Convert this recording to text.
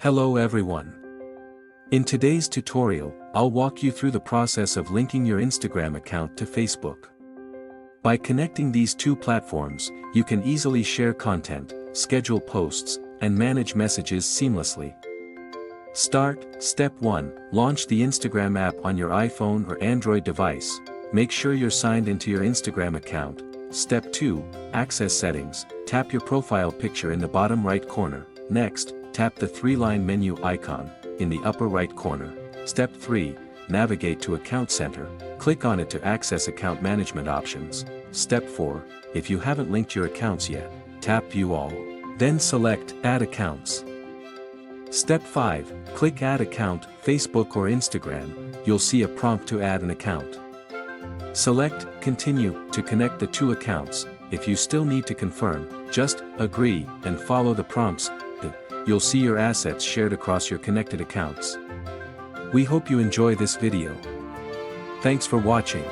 Hello everyone. In today's tutorial, I'll walk you through the process of linking your Instagram account to Facebook. By connecting these two platforms, you can easily share content, schedule posts, and manage messages seamlessly. Step 1. Launch the Instagram app on your iPhone or Android device. Make sure you're signed into your Instagram account. Step 2. Access settings. Tap your profile picture in the bottom right corner. Next, tap the three-line menu icon in the upper right corner. Step 3. Navigate to Account Center. Click on it to access account management options. Step 4. If you haven't linked your accounts yet, tap View All. Then select Add Accounts. Step 5. Click Add Account, Facebook or Instagram. You'll see a prompt to add an account. Select Continue to connect the two accounts. If you still need to confirm, just agree and follow the prompts. You'll see your assets shared across your connected accounts. We hope you enjoy this video. Thanks for watching.